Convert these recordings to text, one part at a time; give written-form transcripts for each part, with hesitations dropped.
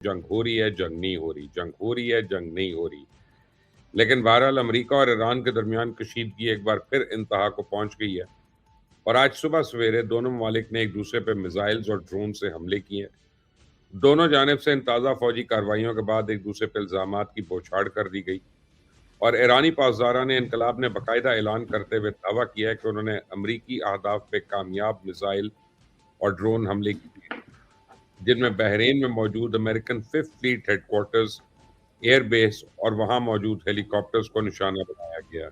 جنگ ہو رہی ہے، جنگ نہیں ہو رہی، جنگ ہو رہی ہے، جنگ نہیں ہو رہی، لیکن بہرحال امریکہ اور ایران کے درمیان کشیدگی ایک بار پھر انتہا کو پہنچ گئی ہے، اور آج صبح سویرے دونوں ممالک نے ایک دوسرے پہ میزائلز اور ڈرون سے حملے کیے ہیں۔ دونوں جانب سے ان تازہ فوجی کارروائیوں کے بعد ایک دوسرے پہ الزامات کی بوچھاڑ کر دی گئی، اور ایرانی پاسداران انقلاب نے باقاعدہ اعلان کرتے ہوئے دعویٰ کیا ہے کہ انہوں نے امریکی اہداف پہ کامیاب میزائل اور ڈرون حملے کیے، جن میں بحرین میں موجود American fifth fleet headquarters, air base اور وہاں موجود ہیلی کاپٹرز کو نشانہ بنایا گیا۔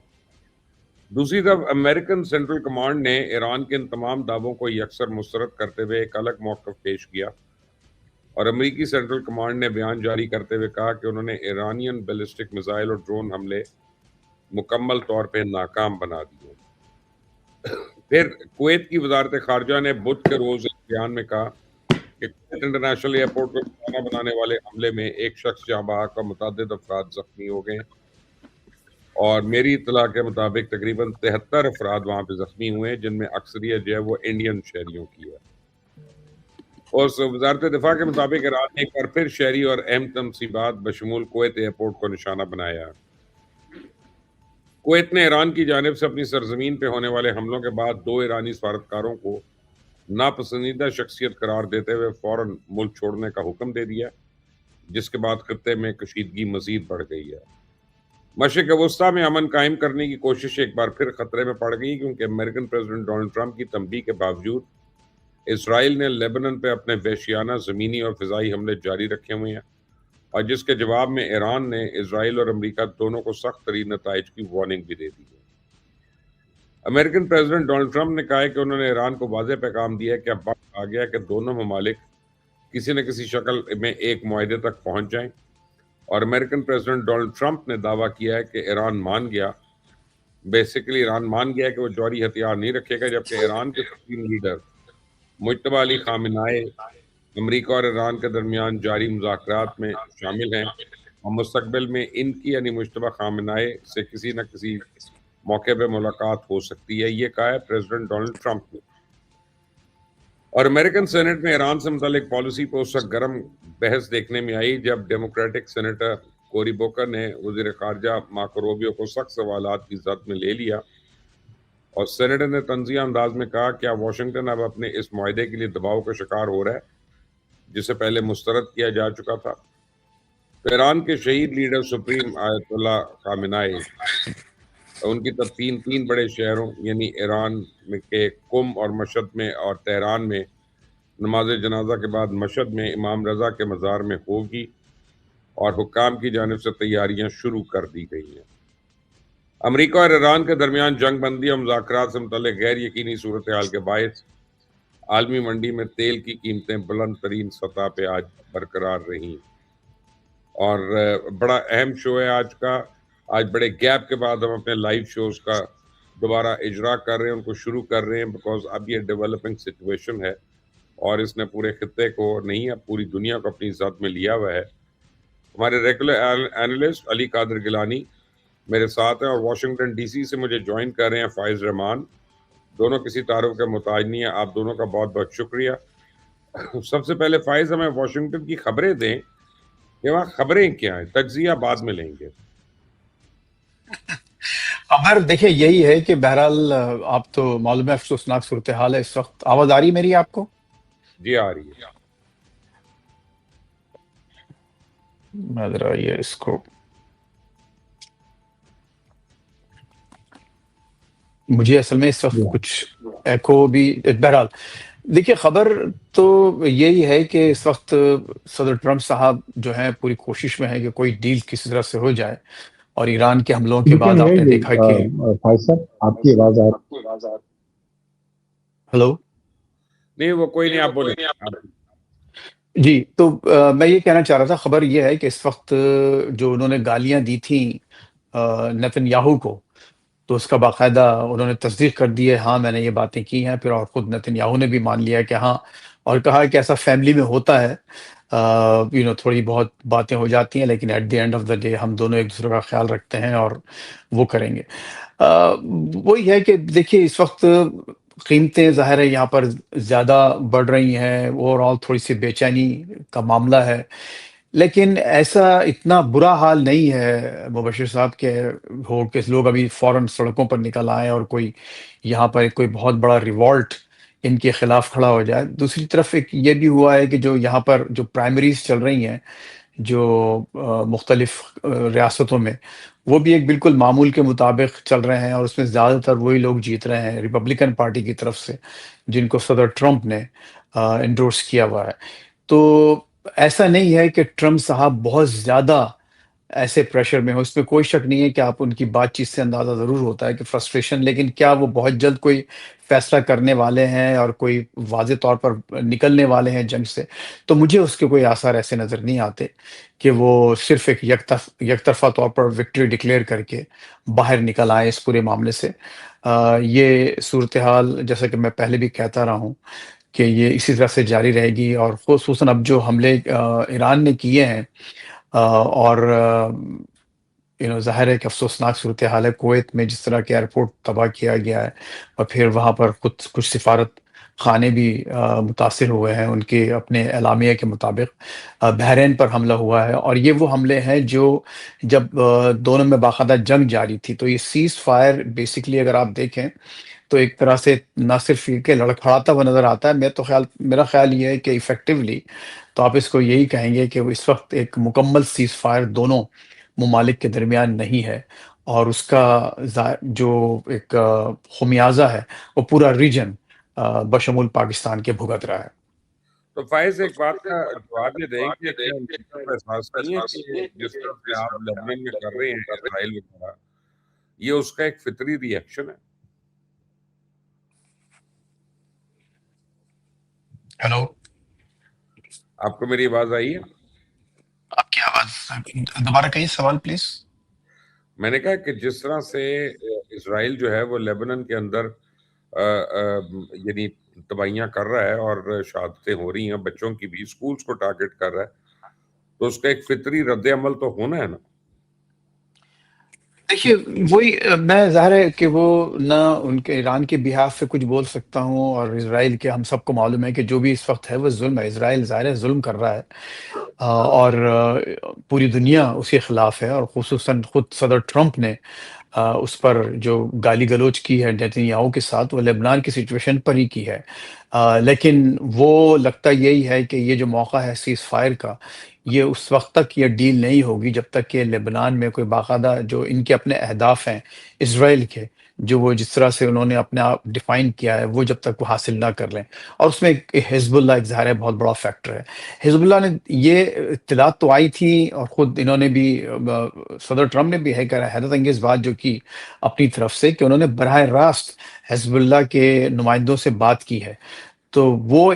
دوسری طرف امریکن سینٹرل کمانڈ نے ایران کے ان تمام دعووں کو یکسر مسترد کرتے ہوئے ایک الگ موقف پیش کیا، اور امریکی سینٹرل کمانڈ نے بیان جاری کرتے ہوئے کہا کہ انہوں نے ایرانین بیلسٹک میزائل اور ڈرون حملے مکمل طور پہ ناکام بنا دیے۔ پھر کویت کی وزارت خارجہ نے بدھ کے روز ایک بیان میں کہا کہ کویت انٹرنیشنل ایئرپورٹ کو نشانہ بنانے والے حملے میں ایک شخص جاں بحق اور متعدد افراد زخمی ہو گئے ہیں، اور میری اطلاع کے مطابق تقریباً 73 افراد وہاں پہ زخمی ہوئے ہیں، جن میں اکثریت جو ہے وہ انڈین شہریوں کی ہے۔ اور وزارت دفاع کے مطابق ایران نے ایک بار پھر شہری اور اہم تنصیبات بشمول کویت ایئرپورٹ کو نشانہ بنایا ہے۔ کویت نے ایران کی جانب سے اپنی سرزمین پہ ہونے والے حملوں کے بعد 2 ایرانی سفارتکاروں کو ناپسندیدہ شخصیت قرار دیتے ہوئے فوراً ملک چھوڑنے کا حکم دے دیا، جس کے بعد خطے میں کشیدگی مزید بڑھ گئی ہے۔ مشرق وسطیٰ میں امن قائم کرنے کی کوشش ایک بار پھر خطرے میں پڑ گئی، کیونکہ امریکن پریزیڈنٹ ڈونلڈ ٹرمپ کی تنبیہ کے باوجود اسرائیل نے لیبنان پہ اپنے وحشیانہ زمینی اور فضائی حملے جاری رکھے ہوئے ہیں، اور جس کے جواب میں ایران نے اسرائیل اور امریکہ دونوں کو سخت ترین نتائج کی وارننگ بھی دے دی ہے۔ امریکن پریزیڈنٹ ڈونلڈ ٹرمپ نے کہا ہے کہ انہوں نے ایران کو واضح پیغام دیا ہے کہ اب وقت آ گیا ہے کہ دونوں ممالک کسی نہ کسی شکل میں ایک معاہدے تک پہنچ جائیں، اور امریکن پریزیڈنٹ ڈونلڈ ٹرمپ نے دعویٰ کیا ہے کہ ایران مان گیا کہ وہ جوہری ہتھیار نہیں رکھے گا، جبکہ ایران کے سپریم لیڈر مجتبی علی خامنہئی امریکہ اور ایران کے درمیان جاری مذاکرات میں شامل ہیں، اور مستقبل میں ان کی یعنی مجتبی خامنہئی سے کسی نہ کسی موقع پہ ملاقات ہو سکتی ہے، یہ کہا ہے پریزیڈنٹ ڈونلڈ ٹرمپ نے۔ اور امریکن سینٹ میں ایران سے متعلق پالیسی پہ اس وقت گرم بحث دیکھنے میں آئی جب ڈیموکریٹک سینیٹر کوری بوکر نے وزیر خارجہ مارکو روبیو کو سخت سوالات کی زد میں لے لیا، اور سینیٹر نے طنزیہ انداز میں کہا کہ واشنگٹن اب اپنے اس معاہدے کے لیے دباؤ کا شکار ہو رہا ہے جسے پہلے مسترد کیا جا چکا تھا۔ تو ایران کے شہید لیڈر سپریم آیت اللہ خامنہئی ان کی تین بڑے شہروں یعنی ایران میں کے قم اور مشہد میں اور تہران میں نماز جنازہ کے بعد مشہد میں امام رضا کے مزار میں ہوگی، اور حکام کی جانب سے تیاریاں شروع کر دی گئی ہیں۔ امریکہ اور ایران کے درمیان جنگ بندی اور مذاکرات سے متعلق غیر یقینی صورتحال کے باعث عالمی منڈی میں تیل کی قیمتیں بلند ترین سطح پہ آج برقرار رہیں، اور بڑا اہم شو ہے آج کا۔ آج بڑے گیپ کے بعد ہم اپنے لائیو شوز کا دوبارہ اجرا کر رہے ہیں، ان کو شروع کر رہے ہیں، بیکاز اب یہ ڈیولپنگ سچویشن ہے، اور اس نے پورے خطے کو نہیں، اب پوری دنیا کو اپنی ذات میں لیا ہوا ہے۔ ہمارے ریگولر اینالسٹ علی قادر گیلانی میرے ساتھ ہیں، اور واشنگٹن ڈی سی سے مجھے جوائن کر رہے ہیں فائز رحمان، دونوں کسی تعارف کے محتاج نہیں ہیں، آپ دونوں کا بہت بہت شکریہ۔ سب سے پہلے فائز ہمیں واشنگٹن کی خبریں دیں کہ وہاں خبریں کیا ہیں، تجزیہ بعد میں لیں گے۔ خبر دیکھیں یہی ہے کہ بہرحال آپ تو معلوم ہے افسوسناک صورتحال ہے اس وقت۔ آواز آ رہی میری آپ کو؟ جی آ رہی ہے۔ میں ذرا یہ اس کو مجھے اصل میں اس وقت کچھ ایکو بھی، بہرحال دیکھیے خبر تو یہی ہے کہ اس وقت صدر ٹرمپ صاحب جو ہیں پوری کوشش میں ہیں کہ کوئی ڈیل کسی طرح سے ہو جائے، اور ایران کے حملوں کے بعد آپ نے دیکھا کہ فائز صاحب آپ کی آواز آ رہی ہلو نہیں وہ کوئی نہیں، آپ بولیں۔ جی، تو میں یہ کہنا چاہ رہا تھا، خبر یہ ہے کہ اس وقت جو انہوں نے گالیاں دی تھیں نیتن یاہو کو، تو اس کا باقاعدہ انہوں نے تصدیق کر دی ہے، ہاں میں نے یہ باتیں کی ہیں پھر، اور خود نیتن یاہو نے بھی مان لیا کہ ہاں، اور کہا کہ ایسا فیملی میں ہوتا ہے، تھوڑی بہت باتیں ہو جاتی ہیں، لیکن at the end of the day ہم دونوں ایک دوسرے کا خیال رکھتے ہیں اور وہ کریں گے۔ وہی ہے کہ دیکھیے اس وقت قیمتیں ظاہر ہے یہاں پر زیادہ بڑھ رہی ہیں، اوور آل تھوڑی سی بے چینی کا معاملہ ہے، لیکن ایسا اتنا برا حال نہیں ہے مبشر صاحب کہ ہو کہ لوگ ابھی فوراً سڑکوں پر نکل آئیں اور کوئی یہاں پر ایک کوئی بہت بڑا ریوولٹ ان کے خلاف کھڑا ہو جائے۔ دوسری طرف ایک یہ بھی ہوا ہے کہ جو یہاں پر جو پرائمریز چل رہی ہیں جو مختلف ریاستوں میں، وہ بھی ایک بالکل معمول کے مطابق چل رہے ہیں، اور اس میں زیادہ تر وہی لوگ جیت رہے ہیں ریپبلکن پارٹی کی طرف سے، جن کو صدر ٹرمپ نے انڈورس کیا ہوا ہے۔ تو ایسا نہیں ہے کہ ٹرمپ صاحب بہت زیادہ ایسے پریشر میں ہو، اس میں کوئی شک نہیں ہے کہ آپ ان کی بات چیت سے اندازہ ضرور ہوتا ہے کہ فرسٹریشن، لیکن کیا وہ بہت جلد کوئی فیصلہ کرنے والے ہیں اور کوئی واضح طور پر نکلنے والے ہیں جنگ سے؟ تو مجھے اس کے کوئی آثار ایسے نظر نہیں آتے کہ وہ صرف ایک یک طرفہ طور پر وکٹری ڈکلیئر کر کے باہر نکل آئے اس پورے معاملے سے۔ یہ صورتحال جیسا کہ میں پہلے بھی کہتا رہا ہوں کہ یہ اسی طرح سے جاری رہے گی، اور خصوصاً اب جو حملے ایران نے کیے ہیں، اور ظاہر ہے کہ افسوسناک صورتحال ہے کویت میں، جس طرح کے ایئرپورٹ تباہ کیا گیا ہے، اور پھر وہاں پر کچھ سفارت خانے بھی متاثر ہوئے ہیں ان کے اپنے اعلامیہ کے مطابق۔ بحرین پر حملہ ہوا ہے، اور یہ وہ حملے ہیں جو جب دونوں میں باقاعدہ جنگ جاری تھی۔ تو یہ سیز فائر بیسکلی اگر آپ دیکھیں تو ایک طرح سے نہ صرف یہ کہ لڑکھڑاتا ہوا نظر آتا ہے، میرا خیال یہ ہے کہ ایفیکٹولی تو آپ اس کو یہی کہیں گے کہ وہ اس وقت ایک مکمل سیز فائر دونوں ممالک کے درمیان نہیں ہے، اور اس کا جو ایک خمیازہ ہے وہ پورا ریجن بشمول پاکستان کے بھگت رہا ہے۔ تو فائز ایک بات کا جواب یہ دیں کہ کیا امریکہ کو احساس نہیں ہے کہ جس طرح سے آپ لبنان میں کر رہے ہیں اسرائیل وغیرہ، یہ اس کا ایک فطری ری ایکشن ہے؟ ہیلو، آپ کو میری آواز آئی ہے؟ آپ کی آواز دوبارہ کہیے، سوال پلیز۔ میں نے کہا کہ جس طرح سے اسرائیل جو ہے وہ لیبنان کے اندر یعنی تباہیاں کر رہا ہے اور شہادتیں ہو رہی ہیں بچوں کی بھی، سکولز کو ٹارگٹ کر رہا ہے، تو اس کا ایک فطری رد عمل تو ہونا ہے نا؟ دیکھیے، وہی میں ظاہر ہے کہ وہ نہ ان کے ایران کے بہاف سے کچھ بول سکتا ہوں، اور اسرائیل کے ہم سب کو معلوم ہے کہ جو بھی اس وقت ہے وہ ظلم ہے، اسرائیل ظاہر ہے ظلم کر رہا ہے، اور پوری دنیا اس کے خلاف ہے، اور خصوصاً خود صدر ٹرمپ نے اس پر جو گالی گلوچ کی ہے نیتن یاہو کے ساتھ، وہ لبنان کی سچویشن پر ہی کی ہے۔ لیکن وہ لگتا یہی ہے کہ یہ جو موقع ہے سیز فائر کا، یہ اس وقت تک یہ ڈیل نہیں ہوگی جب تک کہ لبنان میں کوئی باقاعدہ جو ان کے اپنے اہداف ہیں اسرائیل کے، جو وہ جس طرح سے انہوں نے اپنے آپ ڈیفائن کیا ہے، وہ جب تک وہ حاصل نہ کر لیں۔ اور اس میں حزب اللہ ایک ظاہر ہے بہت بڑا فیکٹر ہے۔ حزب اللہ نے یہ اطلاعات تو آئی تھی، اور خود انہوں نے بھی صدر ٹرمپ نے بھی ہے کہ حیرت انگیز بات جو کی اپنی طرف سے، کہ انہوں نے براہ راست حزب اللہ کے نمائندوں سے بات کی ہے۔ تو وہ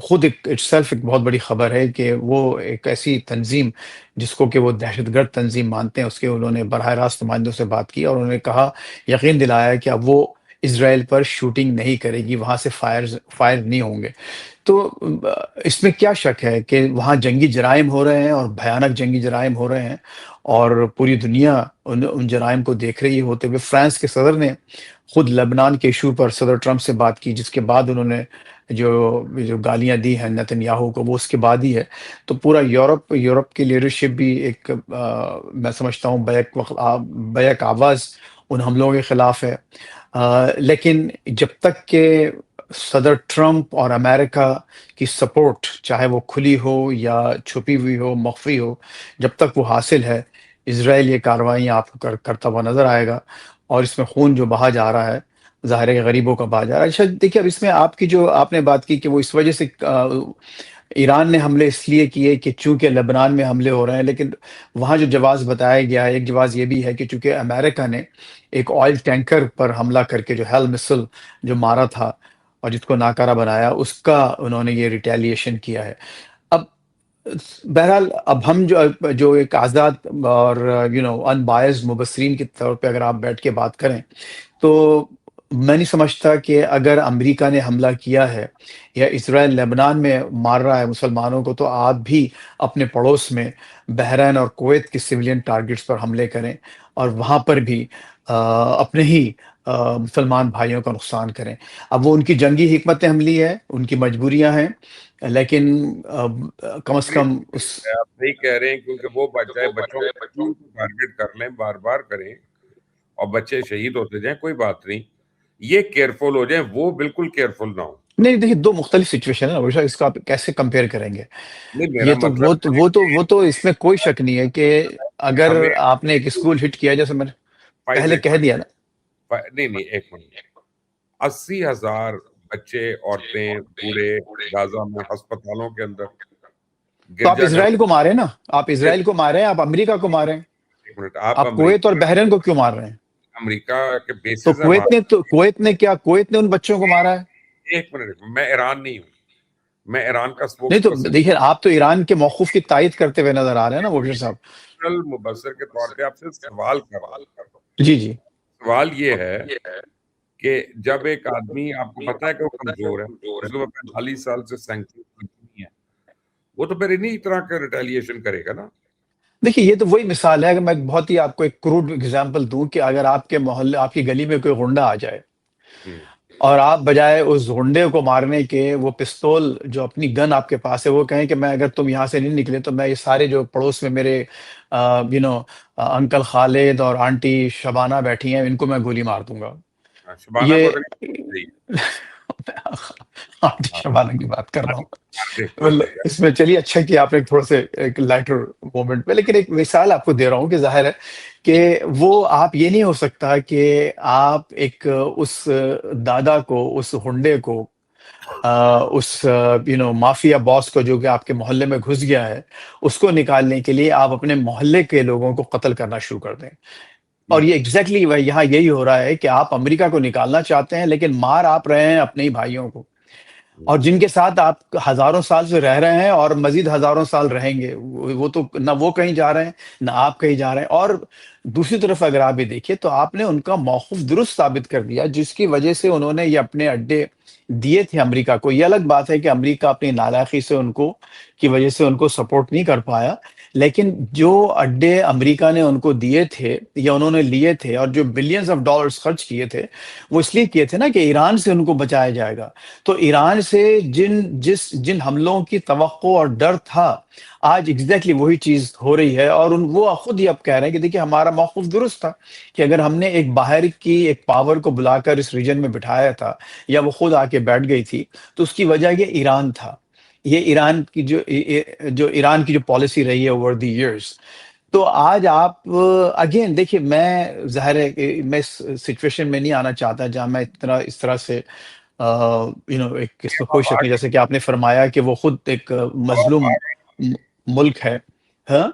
خود اٹ سیلف ایک بہت بڑی خبر ہے کہ وہ ایک ایسی تنظیم جس کو کہ وہ دہشت گرد تنظیم مانتے ہیں، اس کے انہوں نے براہ راست نمائندوں سے بات کی، اور انہوں نے کہا، یقین دلایا کہ اب وہ اسرائیل پر شوٹنگ نہیں کرے گی، وہاں سے فائر نہیں ہوں گے۔ تو اس میں کیا شک ہے کہ وہاں جنگی جرائم ہو رہے ہیں، اور بھیانک جنگی جرائم ہو رہے ہیں، اور پوری دنیا ان جرائم کو دیکھ رہی ہوتے ہوئے فرانس کے صدر نے خود لبنان کے ایشو پر صدر ٹرمپ سے بات کی، جس کے بعد انہوں نے جو گالیاں دی ہیں نیتن یاہو کو، وہ اس کے بعد ہی ہے۔ تو پورا یورپ کی لیڈرشپ بھی ایک میں سمجھتا ہوں بیک آواز ان حملوں کے خلاف ہے۔ لیکن جب تک کہ صدر ٹرمپ اور امریکہ کی سپورٹ، چاہے وہ کھلی ہو یا چھپی ہوئی ہو، مخفی ہو، جب تک وہ حاصل ہے، اسرائیل یہ کارروائیاں آپ کو کرتا ہوا نظر آئے گا، اور اس میں خون جو بہا جا رہا ہے، ظاہر ہے کہ غریبوں کا بہا جا رہا ہے۔ اچھا دیکھیے، اب اس میں آپ نے بات کی کہ وہ اس وجہ سے ایران نے حملے اس لیے کیے کہ چونکہ لبنان میں حملے ہو رہے ہیں، لیکن وہاں جو جواز بتایا گیا ہے، ایک جواز یہ بھی ہے کہ چونکہ امریکہ نے ایک آئل ٹینکر پر حملہ کر کے جو ہیل مسل جو مارا تھا اور جس کو ناکارہ بنایا، اس کا انہوں نے یہ ریٹیلیشن کیا ہے۔ اب بہرحال اب ہم جو ایک آزاد اور ان بائزڈ مبصرین کے طور پہ اگر آپ بیٹھ کے بات کریں، تو میں نہیں سمجھتا کہ اگر امریکہ نے حملہ کیا ہے یا اسرائیل لبنان میں مار رہا ہے مسلمانوں کو، تو آپ بھی اپنے پڑوس میں بحرین اور کویت کے سویلین ٹارگٹس پر حملے کریں، اور وہاں پر بھی اپنے ہی مسلمان بھائیوں کا نقصان کریں. اب وہ ان کی جنگی حکمت عملی ہے، ان کی مجبوریاں ہیں، لیکن کم از کم اس آپ صحیح کہہ رہے ہیں، کیونکہ وہ چاہے بچوں کو ٹارگٹ کر لیں، بار بار کریں اور بچے شہید ہوتے جائیں، کوئی بات نہیں، یہ کیئرفل ہو جائیں، وہ بالکل کیئرفل نہ ہو. نہیں دیکھیے، دو مختلف سچویشن ہے نا، اس کو آپ کیسے کمپیئر کریں گے؟ نہیں، میرا یہ تو مطلب وہ تو اس میں کوئی شک نہیں ہے کہ اگر ہمیں آپ نے ایک اسکول ہٹ کیا، جیسے میں نے پہلے فائدے کہہ دیا نا. نہیں، ایک منٹ. 80,000 بچے، عورتیں، بوڑھے غازہ میں ہسپتالوں کے اندر، تو آپ گرجا گھر. اسرائیل کو مارے نا، آپ اسرائیل کو مارے ہیں، آپ امریکہ کو مارے ہیں، ایک منٹ، آپ کویت اور بحرین کو کیوں مار رہے ہیں؟ امریکہ کے تو بیسز ہمارے. کویت نے ان بچوں کو مارا ہے. ایک منٹ، میں ایران نہیں ہوں، میں ایران کا نہیں اسپوکس تو پرسن دیکھیے، آپ تو ایران کے موقف کی تائید کرتے ہوئے نظر آ رہے ہیں نا مبشر صاحب. مبصر کے طور پہ آپ سے سوال کر رہا ہوں. جی جی. سوال یہ ہے کہ جب ایک آدمی، آپ کو پتا ہے کہ وہ کمزور ہے، اس کو 45 سال سے سینکشن نہیں ہے، وہ تو پھر انہی طرح کا ریٹیلیشن کرے گا نا. دیکھیے، یہ تو وہی مثال ہے. اگر میں بہت ہی آپ کو ایک کروڈ اگزامپل دوں کہ اگر آپ کے محلے، آپ کی گلی میں کوئی غنڈہ آ جائے اور آپ بجائے اس غنڈے کو مارنے کے وہ پستول جو اپنی گن آپ کے پاس ہے وہ کہیں کہ میں اگر تم یہاں سے نہیں نکلے تو میں یہ سارے جو پڑوس میں میرے انکل خالد اور آنٹی شبانہ بیٹھی ہیں، ان کو میں گولی مار دوں گا. شبانہ یہ کو آنٹی شبانہ کی بات کر رہا ہوں. تو اس میں چلیے، اچھا کہ آپ نے تھوڑا سے ایک لائٹر مومنٹ پہ، لیکن ایک مثال آپ کو دے رہا ہوں کہ ظاہر ہے کہ وہ آپ یہ نہیں ہو سکتا کہ آپ ایک اس دادا کو، اس ہنڈے کو، اس مافیا باس کو جو کہ آپ کے محلے میں گھس گیا ہے، اس کو نکالنے کے لیے آپ اپنے محلے کے لوگوں کو قتل کرنا شروع کر دیں. اور یہ ایگزیکٹلی یہاں یہی ہو رہا ہے کہ آپ امریکہ کو نکالنا چاہتے ہیں لیکن مار آپ رہے ہیں اپنے ہی بھائیوں کو، اور جن کے ساتھ آپ ہزاروں سال سے رہ رہے ہیں اور مزید ہزاروں سال رہیں گے. وہ تو نہ وہ کہیں جا رہے ہیں نہ آپ کہیں جا رہے ہیں. اور دوسری طرف اگر آپ یہ دیکھیں تو آپ نے ان کا موقف درست ثابت کر دیا، جس کی وجہ سے انہوں نے یہ اپنے اڈے دیے تھے امریکہ کو. یہ الگ بات ہے کہ امریکہ اپنی نالاقی سے ان کو کی وجہ سے ان کو سپورٹ نہیں کر پایا، لیکن جو اڈے امریکہ نے ان کو دیے تھے یا انہوں نے لیے تھے اور جو بلینز آف ڈالرز خرچ کیے تھے، وہ اس لیے کیے تھے نا کہ ایران سے ان کو بچایا جائے گا. تو ایران سے جن حملوں کی توقع اور ڈر تھا، آج ایگزیکٹلی وہی چیز ہو رہی ہے. اور وہ خود ہی اب کہہ رہے ہیں کہ دیکھیے، ہمارا موقف درست تھا کہ اگر ہم نے ایک باہر کی ایک پاور کو بلا کر اس ریجن میں بٹھایا تھا یا وہ خود آ کے بیٹھ گئی تھی، تو اس کی وجہ یہ ایران تھا. یہ ایران کی ایران کی جو پالیسی رہی ہے اوور دی ایئرس. تو آج آپ اگین دیکھیے، میں ظاہر ہے کہ میں اس سچویشن میں نہیں آنا چاہتا جہاں میں اس طرح سے ایک اس میں کوئی شک نہیں، جیسے کہ آپ نے فرمایا کہ وہ خود ایک مظلوم ملک ہے. ہاں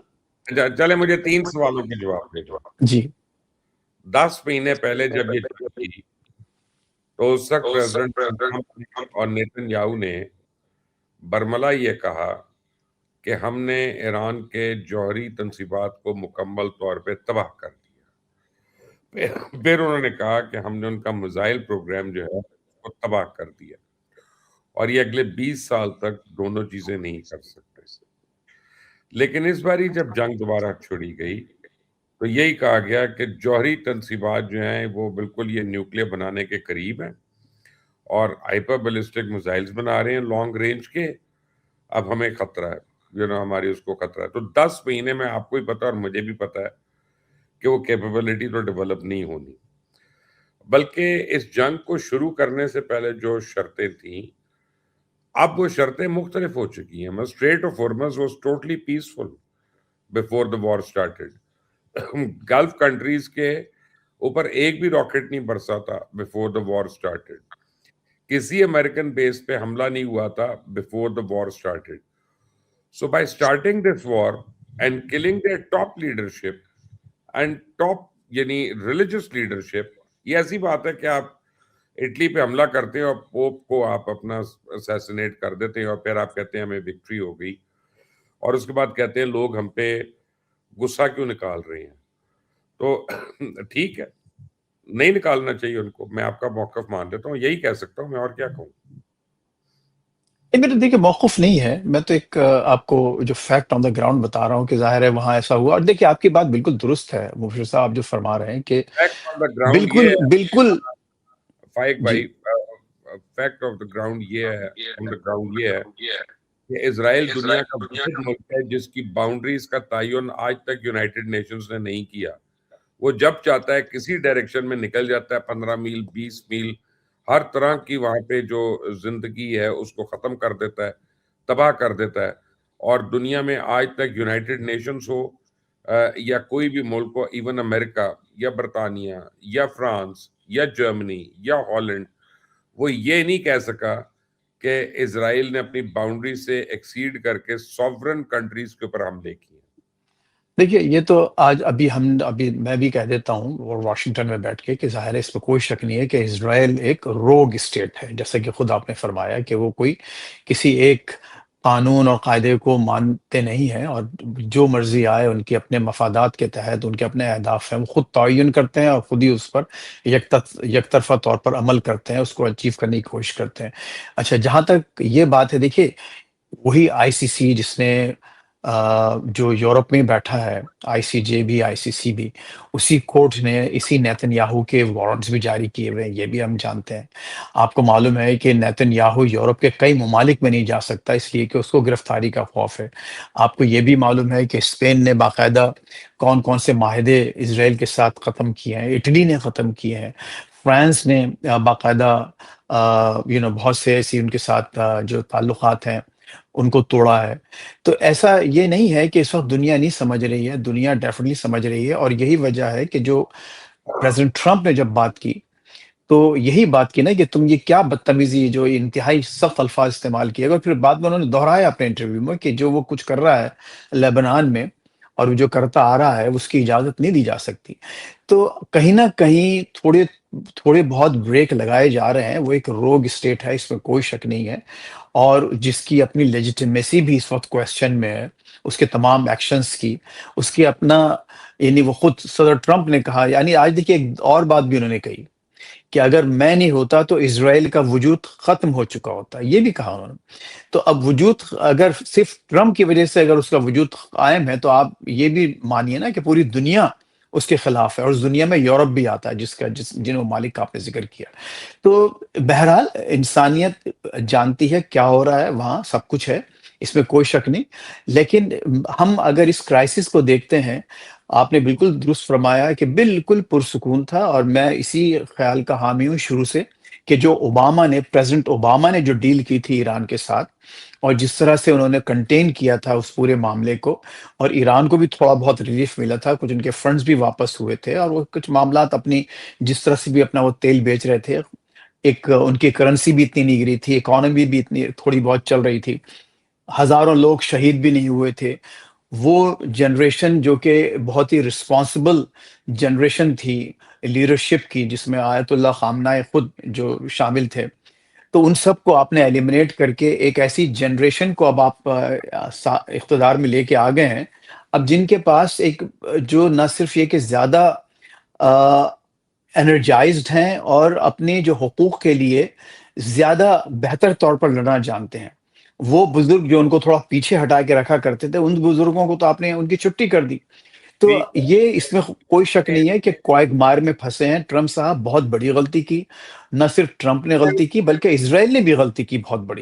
چلے، مجھے 3 سوالوں کے جواب دے دو. جی. 10 مہینے پہلے جب یہ جنگ تھی تو اس وقت پریزیڈنٹ ٹرمپ اور نیتن یاہو نے برملا یہ کہا کہ ہم نے ایران کے جوہری تنصیبات کو مکمل طور پہ تباہ کر دیا. پھر انہوں نے کہا کہ ہم نے ان کا میزائل پروگرام جو ہے اس کو تباہ کر دیا، اور یہ اگلے 20 سال تک دونوں چیزیں نہیں کر سکتے. لیکن اس باری جب جنگ دوبارہ چھڑی گئی تو یہی کہا گیا کہ جوہری تنصیبات جو ہیں وہ بالکل یہ نیوکلیر بنانے کے قریب ہیں اور ہائپر بیلسٹک میزائلز بنا رہے ہیں لانگ رینج کے. اب ہمیں خطرہ ہے، ہماری اس کو خطرہ ہے. تو 10 مہینے میں آپ کو ہی پتا اور مجھے بھی پتا ہے کہ وہ کیپیبلٹی تو ڈیولپ نہیں ہونی. بلکہ اس جنگ کو شروع کرنے سے پہلے جو شرطیں تھیں، اب وہ شرطیں مختلف ہو چکی ہیں. Strait of Hormuz was totally peaceful before the war started. Gulf countries کے اوپر ایک بھی راکٹ نہیں برسا تھا بفور دا وار اسٹارٹیڈ. کسی امریکن بیس پہ حملہ نہیں ہوا تھا before the war started. So by starting this war and killing their top leadership and top یعنی ریلیجس لیڈرشپ، یہ ایسی بات ہے کہ آپ اٹلی پہ حملہ کرتے ہیں اور پوپ کو آپ اپنا اسیسینیٹ کر دیتے ہیں اور پھر آپ کہتے ہیں ہمیں وکٹری ہو گئی، اور اس کے بعد کہتے ہیں لوگ ہم پہ غصہ کیوں نکال رہے ہیں. تو ٹھیک ہے، نہیں نکالنا چاہیے ان کو، میں آپ کا موقف مان لیتا ہوں، یہی کہہ سکتا ہوں میں، اور کیا کہوں. میرا دیکھیے موقف نہیں ہے، میں تو ایک آپ کو جو فیکٹ آن دا گراؤنڈ بتا رہا ہوں کہ ظاہر ہے وہاں ایسا ہوا، اور دیکھیے آپ کی بات بالکل درست ہے مبشر صاحب، آپ جو فرما رہے ہیں کہ فیکٹ آن دا گراؤنڈ یہ بالکل بالکل ہے فائق جی بھائی، فیکٹ آف دا گراؤنڈ یہ ہے، آن دا گراؤنڈ یہ ہے کہ اسرائیل دنیا کا واحد ملک ہے جس کی باؤنڈریز کا تعین آج تک یونائٹڈ نیشنز نے نہیں کیا۔ وہ جب چاہتا ہے کسی ڈائریکشن میں نکل جاتا ہے، 15 میل 20 میل، ہر طرح کی وہاں پہ جو زندگی ہے اس کو ختم کر دیتا ہے، تباہ کر دیتا ہے۔ اور دنیا میں آج تک یونائٹڈ نیشنز ہو یا کوئی بھی ملک ہو، ایون امریکہ یا برطانیہ یا فرانس یا جرمنی یا ہالینڈ، وہ یہ نہیں کہہ سکا کہ اسرائیل نے اپنی باؤنڈری سے ایکسیڈ کر کے سوورن کنٹریز کے اوپر حملے کیے۔ دیکھیے یہ تو آج ابھی میں بھی کہہ دیتا ہوں اور واشنگٹن میں بیٹھ کے کہ ظاہر ہے اس میں کوئی شک نہیں ہے کہ اسرائیل ایک روگ اسٹیٹ ہے، جیسا کہ خود آپ نے فرمایا کہ وہ کوئی کسی ایک قانون اور قاعدے کو مانتے نہیں ہیں، اور جو مرضی آئے ان کے اپنے مفادات کے تحت ان کے اپنے اہداف ہیں وہ خود تعین کرتے ہیں اور خود ہی اس پر یک طرفہ طور پر عمل کرتے ہیں، اس کو اچیو کرنے کی کوشش کرتے ہیں۔ اچھا جہاں تک یہ بات ہے، دیکھیے وہی آئی سی سی جس نے جو یورپ میں بیٹھا ہے، آئی سی جے بھی آئی سی سی بھی، اسی کورٹ نے اسی نیتن یاہو کے وارنٹس بھی جاری کیے ہوئے ہیں، یہ بھی ہم جانتے ہیں۔ آپ کو معلوم ہے کہ نیتن یاہو یورپ کے کئی ممالک میں نہیں جا سکتا اس لیے کہ اس کو گرفتاری کا خوف ہے۔ آپ کو یہ بھی معلوم ہے کہ اسپین نے باقاعدہ کون کون سے معاہدے اسرائیل کے ساتھ ختم کیے ہیں، اٹلی نے ختم کیے ہیں، فرانس نے باقاعدہ بہت سے ایسی ان کے ساتھ جو تعلقات ہیں ان کو توڑا ہے۔ تو ایسا یہ نہیں ہے کہ اس وقت دنیا نہیں سمجھ رہی ہے، دنیا ڈیفینیٹلی سمجھ رہی ہے، اور یہی وجہ ہے کہ جو پریزیڈنٹ ٹرمپ نے جب بات کی تو یہی بات کی نا کہ تم یہ کیا بدتمیزی، جو انتہائی سخت الفاظ استعمال کیے گا، اور پھر بعد میں انہوں نے دہرایا اپنے انٹرویو میں کہ جو وہ کچھ کر رہا ہے لیبنان میں اور جو کرتا آ رہا ہے اس کی اجازت نہیں دی جا سکتی۔ تو کہیں نہ کہیں تھوڑے بہت بریک لگائے جا رہے ہیں، وہ ایک روگ اسٹیٹ ہے، اس میں کوئی شک نہیں ہے، اور جس کی اپنی لیجیٹمیسی بھی اس وقت کویسچن میں ہے، اس کے تمام ایکشنز کی، اس کی اپنا، یعنی وہ خود صدر ٹرمپ نے کہا، یعنی آج دیکھیے ایک اور بات بھی انہوں نے کہی کہ اگر میں نہیں ہوتا تو اسرائیل کا وجود ختم ہو چکا ہوتا، یہ بھی کہا انہوں نے۔ تو اب وجود اگر صرف ٹرمپ کی وجہ سے اگر اس کا وجود قائم ہے تو آپ یہ بھی مانیے نا کہ پوری دنیا اس کے خلاف ہے، اور اس دنیا میں یورپ بھی آتا ہے جن ممالک کا آپ نے ذکر کیا۔ تو بہرحال انسانیت جانتی ہے کیا ہو رہا ہے، وہاں سب کچھ ہے، اس میں کوئی شک نہیں، لیکن ہم اگر اس کرائسس کو دیکھتے ہیں، آپ نے بالکل درست فرمایا کہ بالکل پرسکون تھا، اور میں اسی خیال کا حامی ہوں شروع سے کہ جو پریزیڈنٹ اوباما نے جو ڈیل کی تھی ایران کے ساتھ، اور جس طرح سے انہوں نے کنٹین کیا تھا اس پورے معاملے کو، اور ایران کو بھی تھوڑا بہت ریلیف ملا تھا، کچھ ان کے فنڈز بھی واپس ہوئے تھے، اور وہ کچھ معاملات اپنی جس طرح سے بھی اپنا وہ تیل بیچ رہے تھے، ایک ان کی کرنسی بھی اتنی نہیں گری تھی، اکانومی بھی اتنی تھوڑی بہت چل رہی تھی، ہزاروں لوگ شہید بھی نہیں ہوئے تھے۔ وہ جنریشن جو کہ بہت ہی رسپانسبل جنریشن تھی لیڈرشپ کی، جس میں آیت اللہ خامنہ خود جو شامل تھے، تو ان سب کو آپ نے ایلیمنیٹ کر کے ایک ایسی جنریشن کو اب آپ اقتدار میں لے کے آ گئے ہیں، اب جن کے پاس ایک جو نہ صرف یہ کہ زیادہ انرجائزڈ ہیں اور اپنے جو حقوق کے لیے زیادہ بہتر طور پر لڑنا جانتے ہیں۔ وہ بزرگ جو ان کو تھوڑا پیچھے ہٹا کے رکھا کرتے تھے، ان بزرگوں کو تو آپ نے ان کی چھٹی کر دی۔ تو یہ اس میں کوئی شک نہیں ہے کہ کوائگمار میں پھنسے ہیں ٹرمپ صاحب، بہت بڑی غلطی کی، نہ صرف ٹرمپ نے غلطی کی بلکہ اسرائیل نے بھی غلطی کی بہت بڑی۔